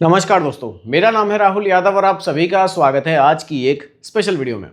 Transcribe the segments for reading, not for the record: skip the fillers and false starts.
नमस्कार दोस्तों, मेरा नाम है राहुल यादव और आप सभी का स्वागत है आज की एक स्पेशल वीडियो में।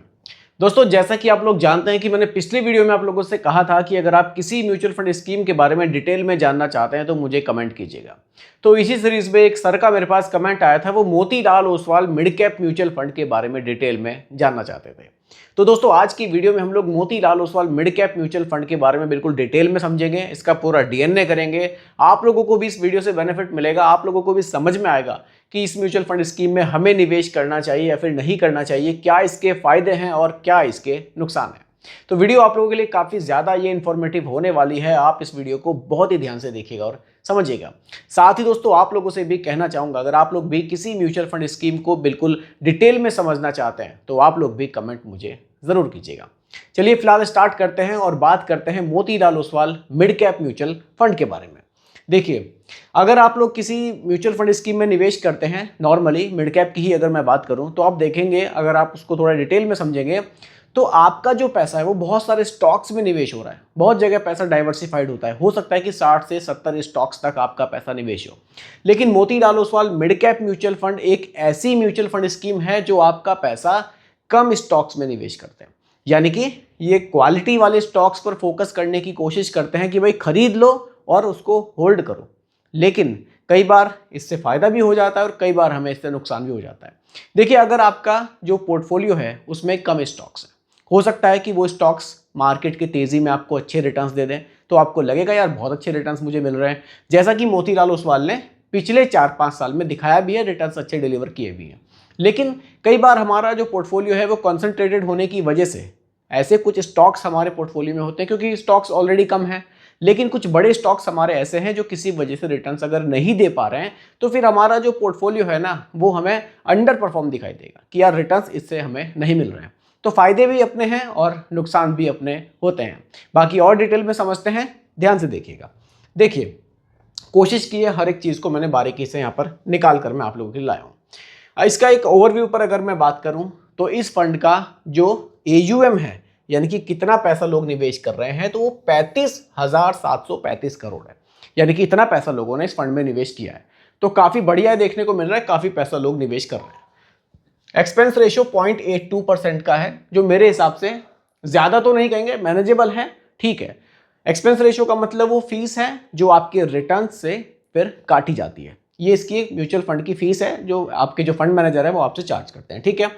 दोस्तों, जैसा कि आप लोग जानते हैं कि मैंने पिछली वीडियो में आप लोगों से कहा था कि अगर आप किसी म्यूचुअल फंड स्कीम के बारे में डिटेल में जानना चाहते हैं तो मुझे कमेंट कीजिएगा। तो इसी सीरीज में एक सर का मेरे पास कमेंट आया था, वो Motilal Oswal mid cap mutual fund के बारे में डिटेल में जानना चाहते थे। तो दोस्तों, आज की वीडियो में हम लोग Motilal Oswal mid cap mutual fund के बारे में बिल्कुल डिटेल में समझेंगे, इसका पूरा डीएनए करेंगे। आप लोगों को भी इस वीडियो से बेनिफिट मिलेगा, आप लोगों को भी समझ में आएगा कि इस म्यूचुअल फंड स्कीम में हमें निवेश करना चाहिए या फिर नहीं करना चाहिए, क्या इसके फायदे हैं और क्या इसके नुकसान हैं। तो वीडियो आप लोगों के लिए काफ़ी ज़्यादा ये इन्फॉर्मेटिव होने वाली है। आप इस वीडियो को बहुत ही ध्यान से देखिएगा और समझिएगा। साथ ही दोस्तों, आप लोगों से भी कहना चाहूँगा, अगर आप लोग भी किसी म्यूचुअल फंड स्कीम को बिल्कुल डिटेल में समझना चाहते हैं तो आप लोग भी कमेंट मुझे ज़रूर कीजिएगा। चलिए फिलहाल स्टार्ट करते हैं और बात करते हैं Motilal Oswal mid cap mutual fund के बारे में। देखिए, अगर आप लोग किसी म्यूचुअल फंड स्कीम में निवेश करते हैं, नॉर्मली मिड कैप की ही अगर मैं बात करूं, तो आप देखेंगे, अगर आप उसको थोड़ा डिटेल में समझेंगे तो आपका जो पैसा है वो बहुत सारे स्टॉक्स में निवेश हो रहा है। बहुत जगह पैसा डाइवर्सिफाइड होता है, हो सकता है कि 60 से 70 स्टॉक्स तक आपका पैसा निवेश हो। लेकिन Motilal Oswal mid cap mutual fund एक ऐसी म्यूचुअल फंड स्कीम है जो आपका पैसा कम स्टॉक्स में निवेश करते हैं। यानी कि ये क्वालिटी वाले स्टॉक्स पर फोकस करने की कोशिश करते हैं कि भाई खरीद लो और उसको होल्ड करो। लेकिन कई बार इससे फ़ायदा भी हो जाता है और कई बार हमें इससे नुकसान भी हो जाता है। देखिए, अगर आपका जो पोर्टफोलियो है उसमें कम स्टॉक्स है, हो सकता है कि वो स्टॉक्स मार्केट की तेज़ी में आपको अच्छे रिटर्न्स दे दें, तो आपको लगेगा यार बहुत अच्छे रिटर्न्स मुझे मिल रहे हैं, जैसा कि मोतीलाल ओसवाल ने पिछले 4-5 साल में दिखाया भी है, रिटर्न्स अच्छे डिलीवर किए भी हैं। लेकिन कई बार हमारा जो पोर्टफोलियो है वो कॉन्सेंट्रेटेड होने की वजह से ऐसे कुछ स्टॉक्स हमारे पोर्टफोलियो में होते हैं, क्योंकि स्टॉक्स ऑलरेडी कम है। लेकिन कुछ बड़े स्टॉक्स हमारे ऐसे हैं जो किसी वजह से रिटर्न्स अगर नहीं दे पा रहे हैं, तो फिर हमारा जो पोर्टफोलियो है ना, वो हमें अंडर परफॉर्म दिखाई देगा कि यार रिटर्न्स इससे हमें नहीं मिल रहे हैं। तो फायदे भी अपने हैं और नुकसान भी अपने होते हैं। बाकी और डिटेल में समझते हैं, ध्यान से देखिएगा। देखिए, कोशिश की है हर एक चीज़ को मैंने बारीकी से यहाँ पर निकाल कर मैं आप लोगों के लिए लाया हूँ। इसका एक ओवरव्यू पर अगर मैं बात करूँ तो इस फंड का जो AUM है, यानी कि कितना पैसा लोग निवेश कर रहे हैं, तो वो 35,735 करोड़ है। यानी कि इतना पैसा लोगों ने इस फंड में निवेश किया है। तो काफ़ी बढ़िया देखने को मिल रहा है, काफ़ी पैसा लोग निवेश कर रहे हैं। एक्सपेंस रेशियो 0.82% का है, जो मेरे हिसाब से ज़्यादा तो नहीं कहेंगे, मैनेजेबल है, ठीक है। एक्सपेंस रेशियो का मतलब वो फीस है जो आपके रिटर्न से फिर काटी जाती है। ये इसकी एक म्यूचुअल फंड की फीस है जो आपके जो फंड मैनेजर है वो आपसे चार्ज करते हैं, ठीक है।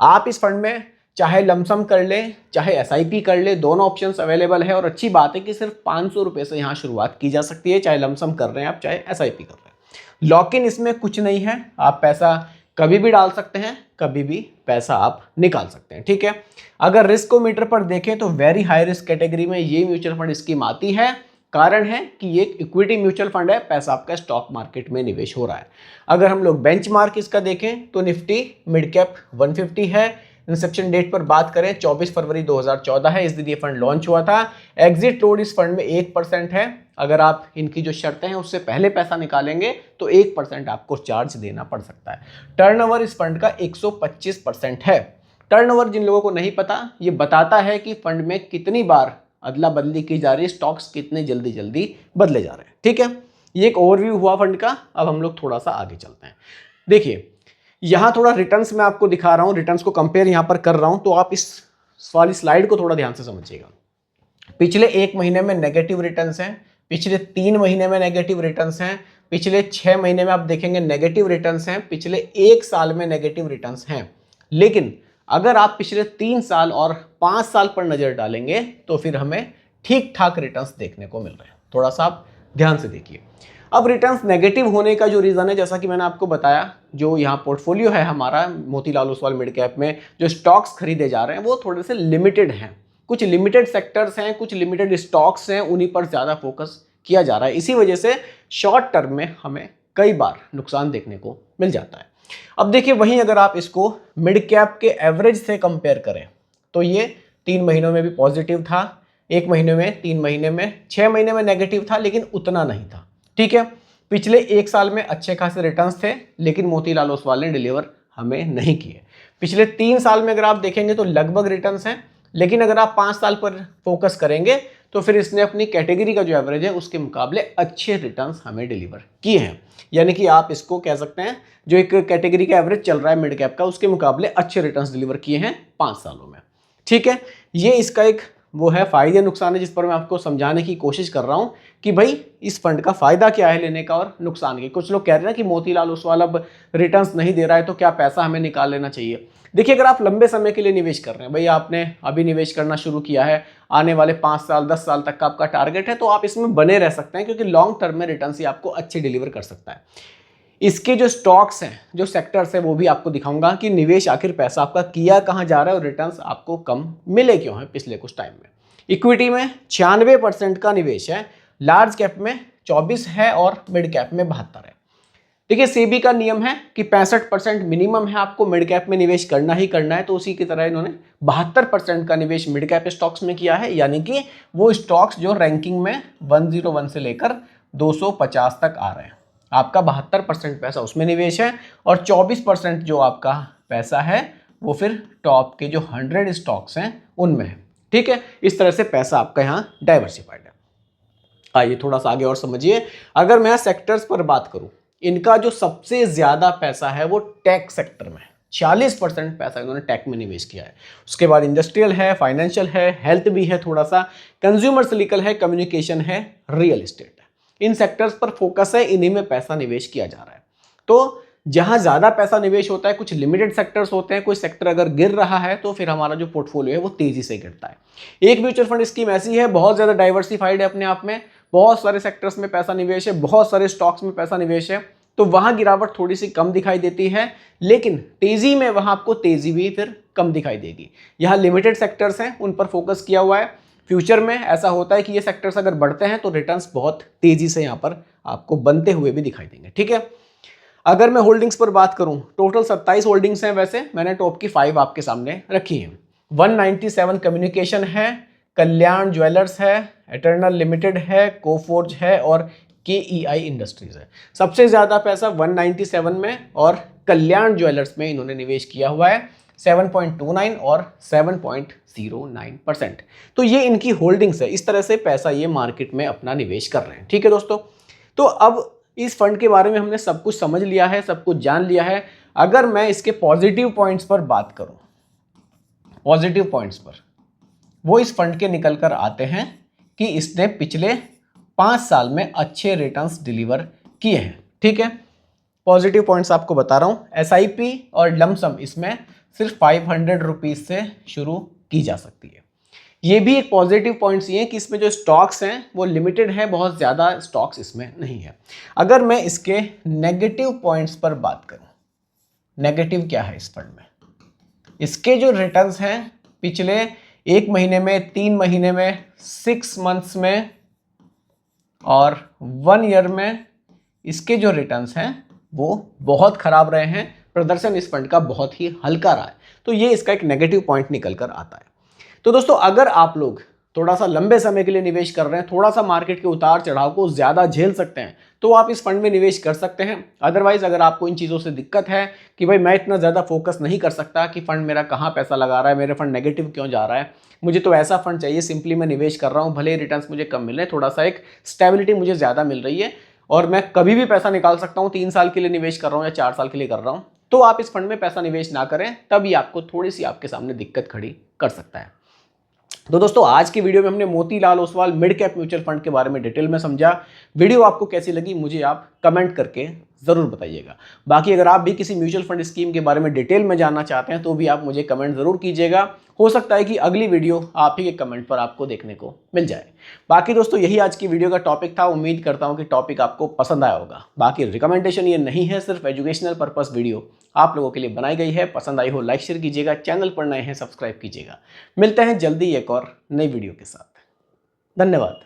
आप इस फंड में चाहे लमसम कर ले चाहे SIP कर ले, दोनों ऑप्शंस अवेलेबल है। और अच्छी बात है कि सिर्फ 500 रुपये से यहाँ शुरुआत की जा सकती है, चाहे लमसम कर रहे हैं आप चाहे SIP कर रहे हैं। लॉक इन इसमें कुछ नहीं है, आप पैसा कभी भी डाल सकते हैं, कभी भी पैसा आप निकाल सकते हैं, ठीक है। अगर रिस्कोमीटर पर देखें तो वेरी हाई रिस्क कैटेगरी में ये म्यूचुअल फंड स्कीम आती है। कारण है कि ये एक इक्विटी म्यूचुअल फंड है, पैसा आपका स्टॉक मार्केट में निवेश हो रहा है। अगर हम लोग बेंचमार्क इसका देखें तो निफ्टी मिड कैप 150 है। इंसेप्शन डेट पर बात करें 24 फरवरी 2014 है, इस दिन ये फंड लॉन्च हुआ था। एग्जिट लोड इस फंड में 1% है। अगर आप इनकी जो शर्तें हैं उससे पहले पैसा निकालेंगे तो 1% आपको चार्ज देना पड़ सकता है। टर्नओवर इस फंड का 125% है। टर्नओवर जिन लोगों को नहीं पता, ये बताता है कि फंड में कितनी बार अदला बदली की जा रही है, स्टॉक्स कितने जल्दी जल्दी बदले जा रहे हैं, ठीक है। ये एक ओवरव्यू हुआ फंड का। अब हम लोग थोड़ा सा आगे चलते हैं। देखिए, यहाँ थोड़ा रिटर्न्स मैं आपको दिखा रहा हूँ, रिटर्न्स को कंपेयर यहाँ पर कर रहा हूँ, तो आप इस वाली स्लाइड को थोड़ा ध्यान से समझिएगा। पिछले 1 महीने में नेगेटिव रिटर्न्स हैं, पिछले 3 महीने में नेगेटिव रिटर्न्स हैं, पिछले 6 महीने में आप देखेंगे नेगेटिव रिटर्न्स हैं, पिछले 1 साल में नेगेटिव रिटर्न्स हैं। लेकिन अगर आप पिछले 3 साल और 5 साल पर नजर डालेंगे तो फिर हमें ठीक ठाक रिटर्न्स देखने को मिल रहे हैं। थोड़ा सा आप ध्यान से देखिए। अब रिटर्न्स नेगेटिव होने का जो रीज़न है, जैसा कि मैंने आपको बताया, जो यहाँ पोर्टफोलियो है हमारा मोतीलाल ओसवाल मिड कैप में जो स्टॉक्स खरीदे जा रहे हैं वो थोड़े से लिमिटेड हैं। कुछ लिमिटेड सेक्टर्स हैं, कुछ लिमिटेड स्टॉक्स हैं, उन्हीं पर ज़्यादा फोकस किया जा रहा है। इसी वजह से शॉर्ट टर्म में हमें कई बार नुकसान देखने को मिल जाता है। अब देखिए, वहीं अगर आप इसको मिड कैप के एवरेज से कंपेयर करें तो ये 3 महीनों में भी पॉजिटिव था, 1 महीने में, 3 महीने में, 6 महीने में नेगेटिव था, लेकिन उतना नहीं था, ठीक है। पिछले 1 साल में अच्छे खासे रिटर्न्स थे, लेकिन मोतीलाल ओसवाल ने डिलीवर हमें नहीं किए। पिछले 3 साल में अगर आप देखेंगे तो लगभग रिटर्न्स हैं, लेकिन अगर आप 5 साल पर फोकस करेंगे तो फिर इसने अपनी कैटेगरी का जो एवरेज है उसके मुकाबले अच्छे रिटर्न्स हमें डिलीवर किए हैं। यानी कि आप इसको कह सकते हैं जो एक कैटेगरी का एवरेज चल रहा है मिड कैप का, उसके मुकाबले अच्छे रिटर्न्स डिलीवर किए हैं 5 सालों में। ठीक है, ये इसका एक वो है फायदे नुकसान है जिस पर मैं आपको समझाने की कोशिश कर रहा हूँ कि भाई इस फंड का फायदा क्या है लेने का और नुकसान क्या। कुछ लोग कह रहे हैं ना कि मोतीलाल ओसवाल अब रिटर्न्स नहीं दे रहा है तो क्या पैसा हमें निकाल लेना चाहिए। देखिए, अगर आप लंबे समय के लिए निवेश कर रहे हैं, भाई आपने अभी निवेश करना शुरू किया है, आने वाले 5 साल 10 साल तक का आपका टारगेट है, तो आप इसमें बने रह सकते हैं क्योंकि लॉन्ग टर्म में रिटर्न्स ही आपको अच्छे डिलीवर कर सकता है। इसके जो स्टॉक्स हैं, जो सेक्टर्स हैं, वो भी आपको दिखाऊंगा कि निवेश आखिर पैसा आपका किया कहाँ जा रहा है और रिटर्न्स आपको कम मिले क्यों हैं पिछले कुछ टाइम में। इक्विटी में 96% का निवेश है, लार्ज कैप में 24 है और मिड कैप में 72 है। देखिए, सेबी का नियम है कि 65% मिनिमम है आपको मिड कैप में निवेश करना ही करना है, तो उसी की तरह इन्होंने 72% का निवेश मिड कैप स्टॉक्स में किया है, यानी कि वो स्टॉक्स जो रैंकिंग में 101 से लेकर 250 तक आ रहे हैं। आपका 72% पैसा उसमें निवेश है और 24% जो आपका पैसा है वो फिर टॉप के जो 100 स्टॉक्स हैं उनमें है। ठीक है, इस तरह से पैसा आपका यहाँ डाइवर्सिफाइड है। आइए थोड़ा सा आगे और समझिए। अगर मैं सेक्टर्स पर बात करूं, इनका जो सबसे ज्यादा पैसा है वो टेक सेक्टर में है। 40% पैसा इन्होंने टेक में निवेश किया है। उसके बाद इंडस्ट्रियल है, फाइनेंशियल है, हेल्थ भी है, थोड़ा सा कंज्यूमर सिलिकल है, कम्युनिकेशन है, रियल एस्टेट है। इन सेक्टर्स पर फोकस है, इन्हीं में पैसा निवेश किया जा रहा है। तो जहां ज्यादा पैसा निवेश होता है, कुछ लिमिटेड सेक्टर्स होते हैं, कोई सेक्टर अगर गिर रहा है तो फिर हमारा जो पोर्टफोलियो है वो तेजी से गिरता है। एक म्यूचुअल फंड स्कीम ऐसी है, बहुत ज्यादा डाइवर्सिफाइड है अपने आप में, बहुत सारे सेक्टर्स में पैसा निवेश है, बहुत सारे स्टॉक्स में पैसा निवेश है, तो वहां गिरावट थोड़ी सी कम दिखाई देती है, लेकिन तेजी में वहां आपको तेजी भी फिर कम दिखाई देगी। यहाँ लिमिटेड सेक्टर्स हैं, उन पर फोकस किया हुआ है। फ्यूचर में ऐसा होता है कि ये सेक्टर्स अगर बढ़ते हैं तो रिटर्न्स बहुत तेजी से यहाँ पर आपको बनते हुए भी दिखाई देंगे। ठीक है, अगर मैं होल्डिंग्स पर बात करूं, टोटल 27 होल्डिंग्स हैं, वैसे मैंने टॉप की 5 आपके सामने रखी हैं। 197 कम्युनिकेशन है, कल्याण ज्वेलर्स है, एटर्नल लिमिटेड है, कोफोर्ज है और KEI इंडस्ट्रीज है। सबसे ज्यादा पैसा 197 में और कल्याण ज्वेलर्स में इन्होंने निवेश किया हुआ है, 7.29 और 7.09%। तो ये इनकी होल्डिंग्स है। इस तरह से पैसा ये मार्केट में अपना निवेश कर रहे हैं। ठीक है दोस्तों, तो अब इस फंड के बारे में हमने सब कुछ समझ लिया है, सब कुछ जान लिया है। अगर मैं इसके पॉजिटिव पॉइंट्स पर बात करूं, पॉजिटिव पॉइंट्स पर वो इस फंड के निकल कर आते हैं कि इसने पिछले 5 साल में अच्छे रिटर्न्स डिलीवर किए हैं। ठीक है, पॉजिटिव पॉइंट्स आपको बता रहा हूं। SIP और लमसम इसमें सिर्फ 500 रुपीज से शुरू की जा सकती है। ये भी एक पॉजिटिव पॉइंट्स ये है कि इसमें जो स्टॉक्स हैं वो लिमिटेड है, बहुत ज़्यादा स्टॉक्स इसमें नहीं है। अगर मैं इसके नेगेटिव पॉइंट्स पर बात करूं, नेगेटिव क्या है इस फंड में, इसके जो रिटर्न्स हैं पिछले 1 महीने में, 3 महीने में, 6 मंथ्स में और 1 ईयर में, इसके जो रिटर्न्स हैं वो बहुत खराब रहे हैं। प्रदर्शन इस फंड का बहुत ही हल्का रहा है, तो ये इसका एक नेगेटिव पॉइंट निकल कर आता है। तो दोस्तों, अगर आप लोग थोड़ा सा लंबे समय के लिए निवेश कर रहे हैं, थोड़ा सा मार्केट के उतार चढ़ाव को ज़्यादा झेल सकते हैं, तो आप इस फंड में निवेश कर सकते हैं। अदरवाइज अगर आपको इन चीज़ों से दिक्कत है कि भाई मैं इतना ज़्यादा फोकस नहीं कर सकता कि फंड मेरा कहाँ पैसा लगा रहा है, मेरे फंड नेगेटिव क्यों जा रहा है, मुझे तो ऐसा फंड चाहिए, सिंपली मैं निवेश कर रहा हूँ, भले ही रिटर्न्स मुझे कम मिल रहे हैं, थोड़ा सा एक स्टेबिलिटी मुझे ज़्यादा मिल रही है और मैं कभी भी पैसा निकाल सकता हूँ, 3 साल के लिए निवेश कर रहा हूँ या 4 साल के लिए कर रहा हूँ, तो आप इस फंड में पैसा निवेश ना करें, तभी आपको थोड़ी सी आपके सामने दिक्कत खड़ी कर सकता है। तो दोस्तों, आज की वीडियो में हमने Motilal Oswal mid cap mutual fund के बारे में डिटेल में समझा। वीडियो आपको कैसी लगी मुझे आप कमेंट करके जरूर बताइएगा। बाकी अगर आप भी किसी म्यूचुअल फंड स्कीम के बारे में डिटेल में जानना चाहते हैं तो भी आप मुझे कमेंट जरूर कीजिएगा। हो सकता है कि अगली वीडियो आप ही के कमेंट पर आपको देखने को मिल जाए। बाकी दोस्तों, यही आज की वीडियो का टॉपिक था। उम्मीद करता हूँ कि टॉपिक आपको पसंद आया होगा। बाकी रिकमेंडेशन ये नहीं है, सिर्फ एजुकेशनल पर्पस वीडियो आप लोगों के लिए बनाई गई है। पसंद आई हो लाइक शेयर कीजिएगा, चैनल पर नए हैं सब्सक्राइब कीजिएगा। मिलते हैं जल्दी एक और नई वीडियो के साथ। धन्यवाद।